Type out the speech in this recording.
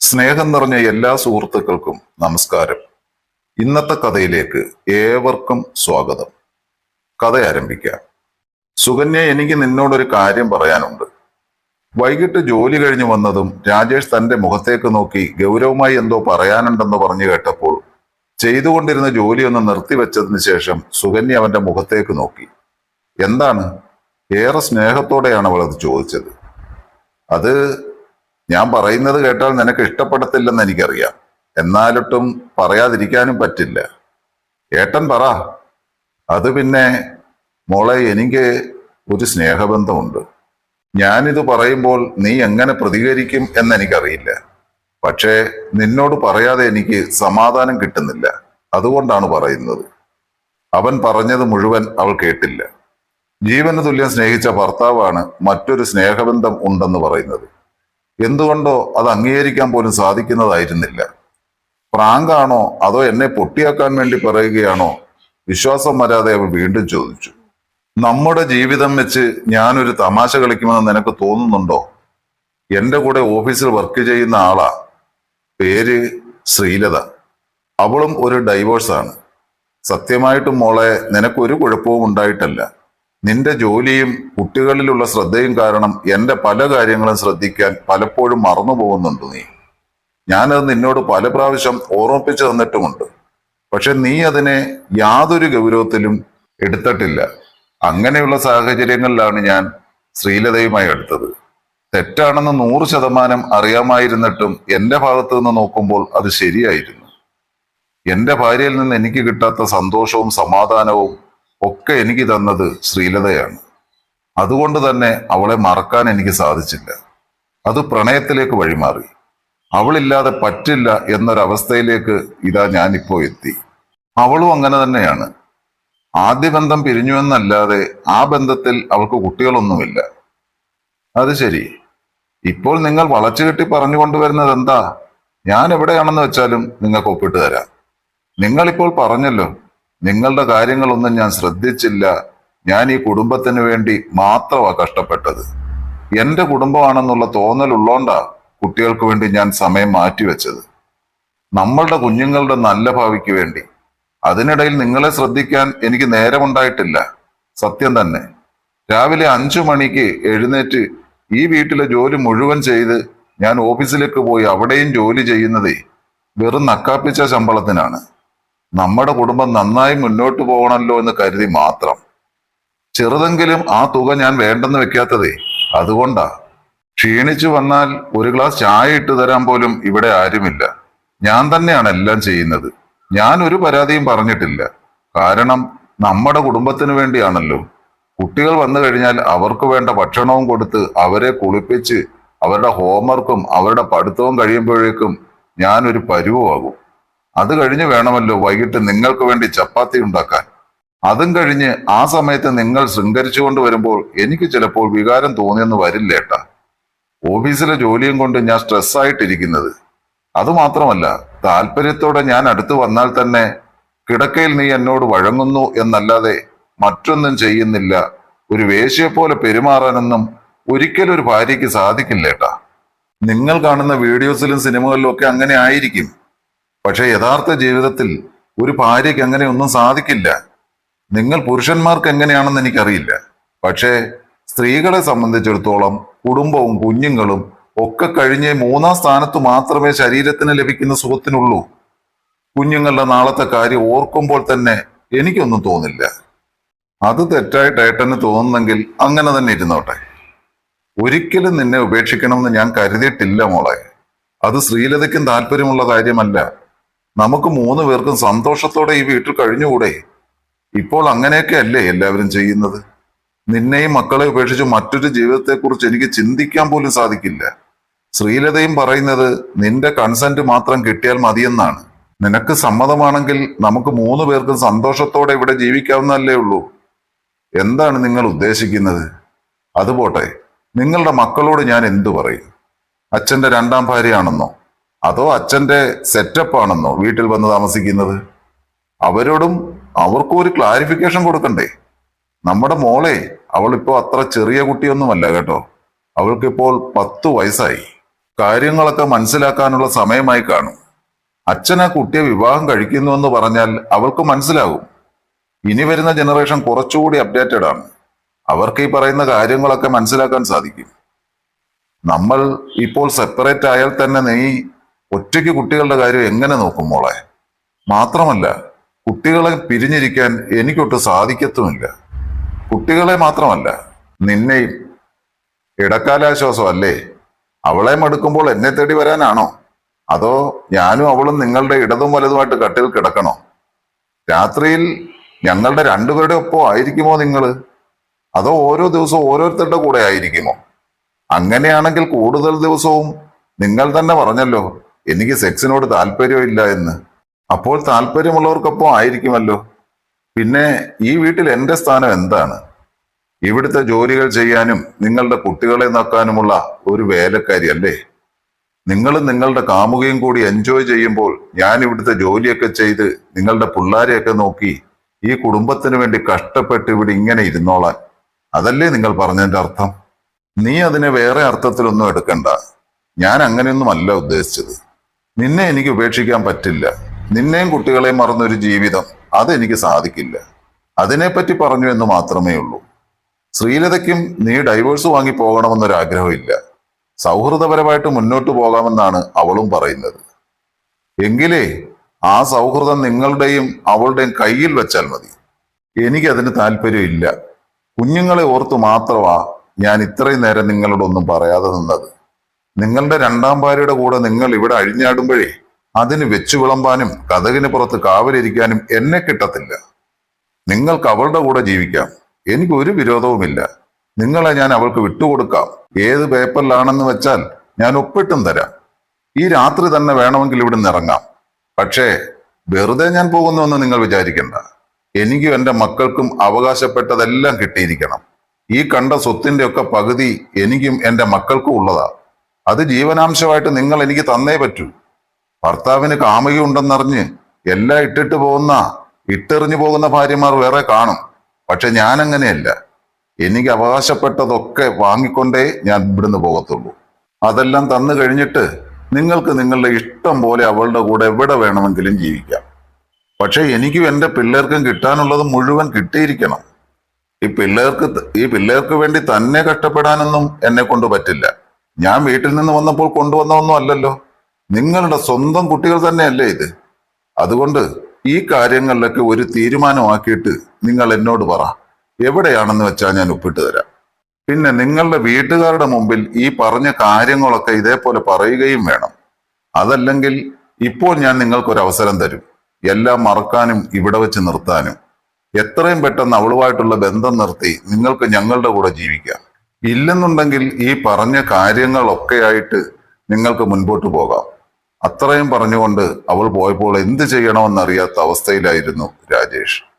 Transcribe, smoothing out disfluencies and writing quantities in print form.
സ്നേഹം നിറഞ്ഞ എല്ലാ സുഹൃത്തുക്കൾക്കും നമസ്കാരം. ഇന്നത്തെ കഥയിലേക്ക് ഏവർക്കും സ്വാഗതം. കഥ ആരംഭിക്കാം. സുകന്യ, എനിക്ക് നിന്നോടൊരു കാര്യം പറയാനുണ്ട്. വൈകിട്ട് ജോലി കഴിഞ്ഞു വന്നതും രാജേഷ് തന്റെ മുഖത്തേക്ക് നോക്കി ഗൗരവമായി എന്തോ പറയാനുണ്ടെന്ന് പറഞ്ഞു കേട്ടപ്പോൾ ചെയ്തുകൊണ്ടിരുന്ന ജോലിയൊന്ന് നിർത്തിവെച്ചതിന് ശേഷം സുകന്യ അവന്റെ മുഖത്തേക്ക് നോക്കി. എന്താണ്? ഏറെ സ്നേഹത്തോടെയാണ് അവൾ അത് ചോദിച്ചത്. അത് ഞാൻ പറയുന്നത് കേട്ടാൽ നിനക്ക് ഇഷ്ടപ്പെടത്തില്ലെന്ന് എനിക്കറിയാം. എന്നാലൊട്ടും പറയാതിരിക്കാനും പറ്റില്ല. ഏട്ടൻ പറ. അത് പിന്നെ മോളെ, എനിക്ക് ഒരു സ്നേഹബന്ധമുണ്ട്. ഞാനിത് പറയുമ്പോൾ നീ എങ്ങനെ പ്രതികരിക്കും എന്നെനിക്കറിയില്ല. പക്ഷേ നിന്നോട് പറയാതെ എനിക്ക് സമാധാനം കിട്ടുന്നില്ല. അതുകൊണ്ടാണ് പറയുന്നത്. അവൻ പറഞ്ഞത് മുഴുവൻ അവൾ കേട്ടില്ല. ജീവന് തുല്യം സ്നേഹിച്ച ഭർത്താവാണ് മറ്റൊരു സ്നേഹബന്ധം ഉണ്ടെന്ന് പറയുന്നത്. എന്തുകൊണ്ടോ അത് അംഗീകരിക്കാൻ പോലും സാധിക്കുന്നതായിരുന്നില്ല. പ്രാങ്കാണോ അതോ എന്നെ പൊട്ടിയാക്കാൻ വേണ്ടി പറയുകയാണോ? വിശ്വാസം വരാതെ അവൾ വീണ്ടും ചോദിച്ചു. നമ്മുടെ ജീവിതം വെച്ച് ഞാനൊരു തമാശ കളിക്കുമെന്ന് നിനക്ക് തോന്നുന്നുണ്ടോ? എന്റെ കൂടെ ഓഫീസിൽ വർക്ക് ചെയ്യുന്ന ആളാ. പേര് ശ്രീലത. അവളും ഒരു ഡൈവോഴ്സാണ്. സത്യമായിട്ടും മോളെ, നിനക്കൊരു കുഴപ്പവും ഉണ്ടായിട്ടല്ല. നിന്റെ ജോലിയും കുട്ടികളിലുള്ള ശ്രദ്ധയും കാരണം എന്റെ പല കാര്യങ്ങളും ശ്രദ്ധിക്കാൻ പലപ്പോഴും മറന്നു പോകുന്നുണ്ട് നീ. ഞാനത് നിന്നോട് പല പ്രാവശ്യം ഓർമ്മിപ്പിച്ചു തന്നിട്ടുമുണ്ട്. പക്ഷെ നീ അതിനെ യാതൊരു ഗൗരവത്തിലും എടുത്തിട്ടില്ല. അങ്ങനെയുള്ള സാഹചര്യങ്ങളിലാണ് ഞാൻ ശ്രീലതയുമായി എടുത്തത്. തെറ്റാണെന്ന് 100% അറിയാമായിരുന്നിട്ടും എന്റെ ഭാഗത്തു നിന്ന് നോക്കുമ്പോൾ അത് ശരിയായിരുന്നു. എന്റെ ഭാര്യയിൽ നിന്ന് എനിക്ക് കിട്ടാത്ത സന്തോഷവും സമാധാനവും ഒക്കെ എനിക്ക് തന്നത് ശ്രീലതയാണ്. അതുകൊണ്ട് തന്നെ അവളെ മറക്കാൻ എനിക്ക് സാധിച്ചില്ല. അത് പ്രണയത്തിലേക്ക് വഴിമാറി. അവളില്ലാതെ പറ്റില്ല എന്നൊരവസ്ഥയിലേക്ക് ഇതാ ഞാനിപ്പോ എത്തി. അവളും അങ്ങനെ തന്നെയാണ്. ആദ്യ ബന്ധം പിരിഞ്ഞുവെന്നല്ലാതെ ആ ബന്ധത്തിൽ അവൾക്ക് കുട്ടികളൊന്നുമില്ല. അത് ശരി. ഇപ്പോൾ നിങ്ങൾ വളച്ചുകെട്ടി പറഞ്ഞുകൊണ്ടുവരുന്നത് എന്താ? ഞാൻ എവിടെയാണെന്ന് വെച്ചാലും നിങ്ങൾക്ക് ഒപ്പിട്ട് തരാം. നിങ്ങളിപ്പോൾ പറഞ്ഞല്ലോ, നിങ്ങളുടെ കാര്യങ്ങളൊന്നും ഞാൻ ശ്രദ്ധിച്ചില്ല, ഞാൻ ഈ കുടുംബത്തിന് വേണ്ടി മാത്രമാ കഷ്ടപ്പെട്ടത്. എന്റെ കുടുംബമാണെന്നുള്ള തോന്നലുള്ളോണ്ടാ കുട്ടികൾക്ക് വേണ്ടി ഞാൻ സമയം മാറ്റിവെച്ചത്, നമ്മളുടെ കുഞ്ഞുങ്ങളുടെ നല്ല ഭാവിക്ക് വേണ്ടി. അതിനിടയിൽ നിങ്ങളെ ശ്രദ്ധിക്കാൻ എനിക്ക് നേരമുണ്ടായിട്ടില്ല. സത്യം തന്നെ. രാവിലെ 5 മണിക്ക് എഴുന്നേറ്റ് ഈ വീട്ടിലെ ജോലി മുഴുവൻ ചെയ്ത് ഞാൻ ഓഫീസിലേക്ക് പോയി അവിടെയും ജോലി ചെയ്യുന്നതേ വെറും നക്കാപ്പിച്ച ശമ്പളത്തിനാണ്. നമ്മുടെ കുടുംബം നന്നായി മുന്നോട്ട് പോകണമല്ലോ എന്ന് കരുതി മാത്രം. ചെറുതെങ്കിലും ആ തുക ഞാൻ വേണ്ടെന്ന് വെക്കാത്തതേ അതുകൊണ്ടാ. ക്ഷീണിച്ചു വന്നാൽ ഒരു ഗ്ലാസ് ചായ ഇട്ട് തരാൻ പോലും ഇവിടെ ആരുമില്ല. ഞാൻ തന്നെയാണ് എല്ലാം ചെയ്യുന്നത്. ഞാൻ ഒരു പരാതിയും പറഞ്ഞിട്ടില്ല. കാരണം നമ്മുടെ കുടുംബത്തിന് വേണ്ടിയാണല്ലോ. കുട്ടികൾ വന്നു കഴിഞ്ഞാൽ അവർക്ക് വേണ്ട ഭക്ഷണവും കൊടുത്ത് അവരെ കുളിപ്പിച്ച് അവരുടെ ഹോംവർക്കും അവരുടെ പഠിത്തവും കഴിയുമ്പോഴേക്കും ഞാനൊരു പരുവമാകും. അത് കഴിഞ്ഞ് വേണമല്ലോ വൈകിട്ട് നിങ്ങൾക്ക് വേണ്ടി ചപ്പാത്തി ഉണ്ടാക്കാൻ. അതും കഴിഞ്ഞ് ആ സമയത്ത് നിങ്ങൾ ശൃംഗരിച്ചുകൊണ്ട് വരുമ്പോൾ എനിക്ക് ചിലപ്പോൾ വികാരം തോന്നിയെന്ന് വരില്ലേട്ടാ. ഓഫീസിലെ ജോലിയും കൊണ്ട് ഞാൻ സ്ട്രെസ്സായിട്ടിരിക്കുന്നത്. അതുമാത്രമല്ല, താല്പര്യത്തോടെ ഞാൻ അടുത്ത് വന്നാൽ തന്നെ കിടക്കയിൽ നീ എന്നോട് വഴങ്ങുന്നു എന്നല്ലാതെ മറ്റൊന്നും ചെയ്യുന്നില്ല. ഒരു വേശ്യയെപ്പോലെ പെരുമാറാനൊന്നും ഒരിക്കലും ഒരു ഭാര്യയ്ക്ക് സാധിക്കില്ലേട്ടാ. നിങ്ങൾ കാണുന്ന വീഡിയോസിലും സിനിമകളിലും ഒക്കെ അങ്ങനെ ആയിരിക്കും. പക്ഷെ യഥാർത്ഥ ജീവിതത്തിൽ ഒരു ഭാര്യയ്ക്ക് അങ്ങനെ ഒന്നും സാധിക്കില്ല. നിങ്ങൾ പുരുഷന്മാർക്ക് എങ്ങനെയാണെന്ന് എനിക്കറിയില്ല. പക്ഷേ സ്ത്രീകളെ സംബന്ധിച്ചിടത്തോളം കുടുംബവും കുഞ്ഞുങ്ങളും ഒക്കെ കഴിഞ്ഞ് 3-ാം സ്ഥാനത്ത് മാത്രമേ ശരീരത്തിന് ലഭിക്കുന്ന സുഖത്തിനുള്ളൂ. കുഞ്ഞുങ്ങളുടെ നാളത്തെ കാര്യം ഓർക്കുമ്പോൾ തന്നെ എനിക്കൊന്നും തോന്നില്ല. അത് തെറ്റായിട്ട് ഏട്ടന് തോന്നുന്നെങ്കിൽ അങ്ങനെ തന്നെ ഇരുന്നോട്ടെ. ഒരിക്കലും നിന്നെ ഉപേക്ഷിക്കണമെന്ന് ഞാൻ കരുതിയിട്ടില്ല മോളെ. അത് ശ്രീലതയ്ക്കും താല്പര്യമുള്ള കാര്യമല്ല. നമുക്ക് 3 പേർക്കും സന്തോഷത്തോടെ ഈ വീട്ടിൽ കഴിഞ്ഞുകൂടെ? ഇപ്പോൾ അങ്ങനെയൊക്കെ അല്ലേ എല്ലാവരും ചെയ്യുന്നത്? നിന്നെയും മക്കളെ ഉപേക്ഷിച്ച് മറ്റൊരു ജീവിതത്തെക്കുറിച്ച് എനിക്ക് ചിന്തിക്കാൻ പോലും സാധിക്കില്ല. ശ്രീലതയും പറയുന്നത് നിന്റെ കൺസെന്റ് മാത്രം കിട്ടിയാൽ മതിയെന്നാണ്. നിനക്ക് സമ്മതമാണെങ്കിൽ നമുക്ക് 3 പേർക്കും സന്തോഷത്തോടെ ഇവിടെ ജീവിക്കാവുന്നതല്ലേ ഉള്ളൂ. എന്താണ് നിങ്ങൾ ഉദ്ദേശിക്കുന്നത്? അതുപോട്ടെ, നിങ്ങളുടെ മക്കളോട് ഞാൻ എന്തു പറയും? അച്ഛന്റെ 2ാം ഭാര്യയാണെന്നോ അതോ അച്ഛന്റെ സെറ്റപ്പ് ആണെന്നോ വീട്ടിൽ വന്ന് താമസിക്കുന്നത്? അവരോടും അവർക്കും ഒരു ക്ലാരിഫിക്കേഷൻ കൊടുക്കണ്ടേ? നമ്മുടെ മോളെ, അവളിപ്പോ അത്ര ചെറിയ കുട്ടിയൊന്നുമല്ല കേട്ടോ. അവൾക്കിപ്പോൾ 10 വയസ്സായി. കാര്യങ്ങളൊക്കെ മനസ്സിലാക്കാനുള്ള സമയമായി കാണും. അച്ഛൻ ആ കുട്ടിയെ വിവാഹം കഴിക്കുന്നു എന്ന് പറഞ്ഞാൽ അവൾക്ക് മനസ്സിലാകും. ഇനി വരുന്ന ജനറേഷൻ കുറച്ചുകൂടി അപ്ഡേറ്റഡ് ആണ്. അവർക്ക് ഈ പറയുന്ന കാര്യങ്ങളൊക്കെ മനസ്സിലാക്കാൻ സാധിക്കും. നമ്മൾ ഇപ്പോൾ സെപ്പറേറ്റ് ആയാൽ തന്നെ നീ ഒറ്റയ്ക്ക് കുട്ടികളുടെ കാര്യം എങ്ങനെ നോക്കും മോളെ? മാത്രമല്ല, കുട്ടികളെ പിരിഞ്ഞിരിക്കാൻ എനിക്കൊട്ട് സാധിക്കത്തുമില്ല. കുട്ടികളെ മാത്രമല്ല, നിന്നെയും. ഇടക്കാലാശ്വാസം അല്ലേ? അവളെ മടുക്കുമ്പോൾ എന്നെ തേടി വരാനാണോ? അതോ ഞാനും അവളും നിങ്ങളുടെ ഇടതും വലതുമായിട്ട് കട്ടിൽ കിടക്കണോ? രാത്രിയിൽ ഞങ്ങളുടെ രണ്ടുപേരുടെ ഒപ്പം ആയിരിക്കുമോ നിങ്ങള്? അതോ ഓരോ ദിവസവും ഓരോരുത്തരുടെ കൂടെ ആയിരിക്കുമോ? അങ്ങനെയാണെങ്കിൽ കൂടുതൽ ദിവസവും നിങ്ങൾ തന്നെ പറഞ്ഞല്ലോ എനിക്ക് സെക്സിനോട് താല്പര്യമില്ല എന്ന്. അപ്പോൾ താല്പര്യമുള്ളവർക്കൊപ്പം ആയിരിക്കുമല്ലോ. പിന്നെ ഈ വീട്ടിൽ എന്റെ സ്ഥാനം എന്താണ്? ഇവിടുത്തെ ജോലികൾ ചെയ്യാനും നിങ്ങളുടെ കുട്ടികളെ നോക്കാനുമുള്ള ഒരു വേലക്കാരി അല്ലേ? നിങ്ങളും നിങ്ങളുടെ കാമുകയും കൂടി എൻജോയ് ചെയ്യുമ്പോൾ ഞാൻ ഇവിടുത്തെ ജോലിയൊക്കെ ചെയ്ത് നിങ്ങളുടെ പിള്ളാരെയൊക്കെ നോക്കി ഈ കുടുംബത്തിന് വേണ്ടി കഷ്ടപ്പെട്ട് ഇവിടെ ഇങ്ങനെ ഇരുന്നോളാൻ. അതല്ലേ നിങ്ങൾ പറഞ്ഞതിന്റെ അർത്ഥം? നീ അതിനെ വേറെ അർത്ഥത്തിലൊന്നും എടുക്കണ്ട. ഞാൻ അങ്ങനെയൊന്നും അല്ല ഉദ്ദേശിച്ചത്. നിന്നെ എനിക്ക് ഉപേക്ഷിക്കാൻ പറ്റില്ല. നിന്നെയും കുട്ടികളെയും മറന്നൊരു ജീവിതം അതെനിക്ക് സാധിക്കില്ല. അതിനെപ്പറ്റി പറഞ്ഞു എന്ന് മാത്രമേ ഉള്ളൂ. ശ്രീലതയ്ക്കും നീ ഡൈവേഴ്സ് വാങ്ങി പോകണമെന്നൊരാഗ്രഹമില്ല. സൗഹൃദപരമായിട്ട് മുന്നോട്ട് പോകാമെന്നാണ് അവളും പറയുന്നത്. എങ്കിലേ ആ സൗഹൃദം നിങ്ങളുടെയും അവളുടെയും കയ്യിൽ വെച്ചാൽ മതി. എനിക്കതിന് താല്പര്യമില്ല. കുഞ്ഞുങ്ങളെ ഓർത്തു മാത്രമാ ഞാൻ ഇത്രയും നേരം നിങ്ങളോടൊന്നും പറയാതെ നിന്നത്. നിങ്ങളുടെ രണ്ടാം ഭാര്യയുടെ കൂടെ നിങ്ങൾ ഇവിടെ അഴിഞ്ഞാടുമ്പോഴേ അതിന് വെച്ചു വിളമ്പാനും കതകിന് പുറത്ത് കാവലിരിക്കാനും എന്നെ കിട്ടത്തില്ല. നിങ്ങൾക്ക് അവളുടെ കൂടെ ജീവിക്കാം. എനിക്ക് ഒരു വിരോധവുമില്ല. നിങ്ങളെ ഞാൻ അവൾക്ക് വിട്ടുകൊടുക്കാം. ഏത് പേപ്പറിലാണെന്ന് വെച്ചാൽ ഞാൻ ഒപ്പിട്ടും തരാം. ഈ രാത്രി തന്നെ വേണമെങ്കിൽ ഇവിടുന്ന് ഇറങ്ങാം. പക്ഷേ വെറുതെ ഞാൻ പോകുന്നുവെന്ന് നിങ്ങൾ വിചാരിക്കണ്ട. എനിക്കും എന്റെ മക്കൾക്കും അവകാശപ്പെട്ടതെല്ലാം കിട്ടിയിരിക്കണം. ഈ കണ്ട സ്വത്തിന്റെ ഒക്കെ പകുതി എനിക്കും എന്റെ മക്കൾക്കും ഉള്ളതാ. അത് ജീവനാംശമായിട്ട് നിങ്ങൾ എനിക്ക് തന്നേ പറ്റൂ. ഭർത്താവിന് കാമുകയുണ്ടെന്നറിഞ്ഞ് എല്ലാം ഇട്ടെറിഞ്ഞു പോകുന്ന ഭാര്യമാർ വേറെ കാണും. പക്ഷെ ഞാൻ അങ്ങനെയല്ല. എനിക്ക് അവകാശപ്പെട്ടതൊക്കെ വാങ്ങിക്കൊണ്ടേ ഞാൻ ഇവിടുന്ന് പോകത്തുള്ളൂ. അതെല്ലാം തന്നു കഴിഞ്ഞിട്ട് നിങ്ങൾക്ക് നിങ്ങളുടെ ഇഷ്ടം പോലെ അവളുടെ കൂടെ എവിടെ വേണമെങ്കിലും ജീവിക്കാം. പക്ഷെ എനിക്കും എന്റെ പിള്ളേർക്കും കിട്ടാനുള്ളത് മുഴുവൻ കിട്ടിയിരിക്കണം. ഈ പിള്ളേർക്ക് വേണ്ടി തന്നെ കഷ്ടപ്പെടാനൊന്നും എന്നെ കൊണ്ട് പറ്റില്ല. ഞാൻ വീട്ടിൽ നിന്ന് വന്നപ്പോൾ കൊണ്ടുവന്നതൊന്നും അല്ലല്ലോ. നിങ്ങളുടെ സ്വന്തം കുട്ടികൾ തന്നെയല്ലേ ഇത്. അതുകൊണ്ട് ഈ കാര്യങ്ങളിലൊക്കെ ഒരു തീരുമാനമാക്കിയിട്ട് നിങ്ങൾ എന്നോട് പറ. എവിടെയാണെന്ന് വെച്ചാൽ ഞാൻ ഒപ്പിട്ട് തരാം. പിന്നെ നിങ്ങളുടെ വീട്ടുകാരുടെ മുമ്പിൽ ഈ പറഞ്ഞ കാര്യങ്ങളൊക്കെ ഇതേപോലെ പറയുകയും വേണം. അതല്ലെങ്കിൽ ഇപ്പോൾ ഞാൻ നിങ്ങൾക്കൊരു അവസരം തരും. എല്ലാം മറക്കാനും ഇവിടെ വെച്ച് നിർത്താനും. എത്രയും പെട്ടെന്ന് അവളുമായിട്ടുള്ള ബന്ധം നിർത്തി നിങ്ങൾക്ക് ഞങ്ങളുടെ കൂടെ ജീവിക്കാം. ഇല്ലെന്നുണ്ടെങ്കിൽ ഈ പറഞ്ഞ കാര്യങ്ങളൊക്കെ ആയിട്ട് നിങ്ങൾക്ക് മുൻപോട്ട് പോകാം. അത്രയും പറഞ്ഞുകൊണ്ട് അവൾ പോയപ്പോൾ എന്ത് ചെയ്യണമെന്നറിയാത്ത അവസ്ഥയിലായിരുന്നു രാജേഷ്.